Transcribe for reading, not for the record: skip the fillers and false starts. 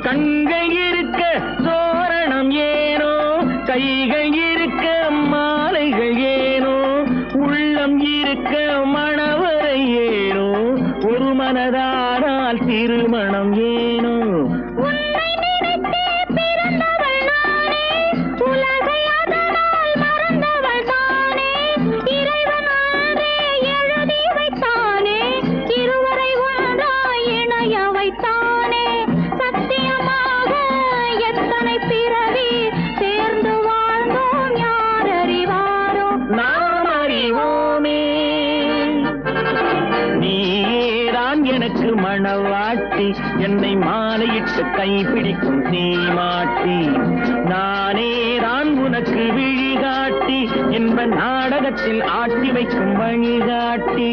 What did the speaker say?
கண்கள் இருக்க தோரணம் ஏனோ, கைகள் இருக்க மாலைகள் ஏனோ, உள்ளம் இருக்க மணவரை ஏனோ, ஒரு மனதானால் திருமணம் ஏனோ. எனக்கு மணவாட்டி என்னை மாலையிட்டு கைப்பிடிக்கும் தீமாட்டி, நானே தான் உனக்கு விழிகாட்டி என்ப நாடகத்தில் ஆட்டி வைக்கும் வழிகாட்டி.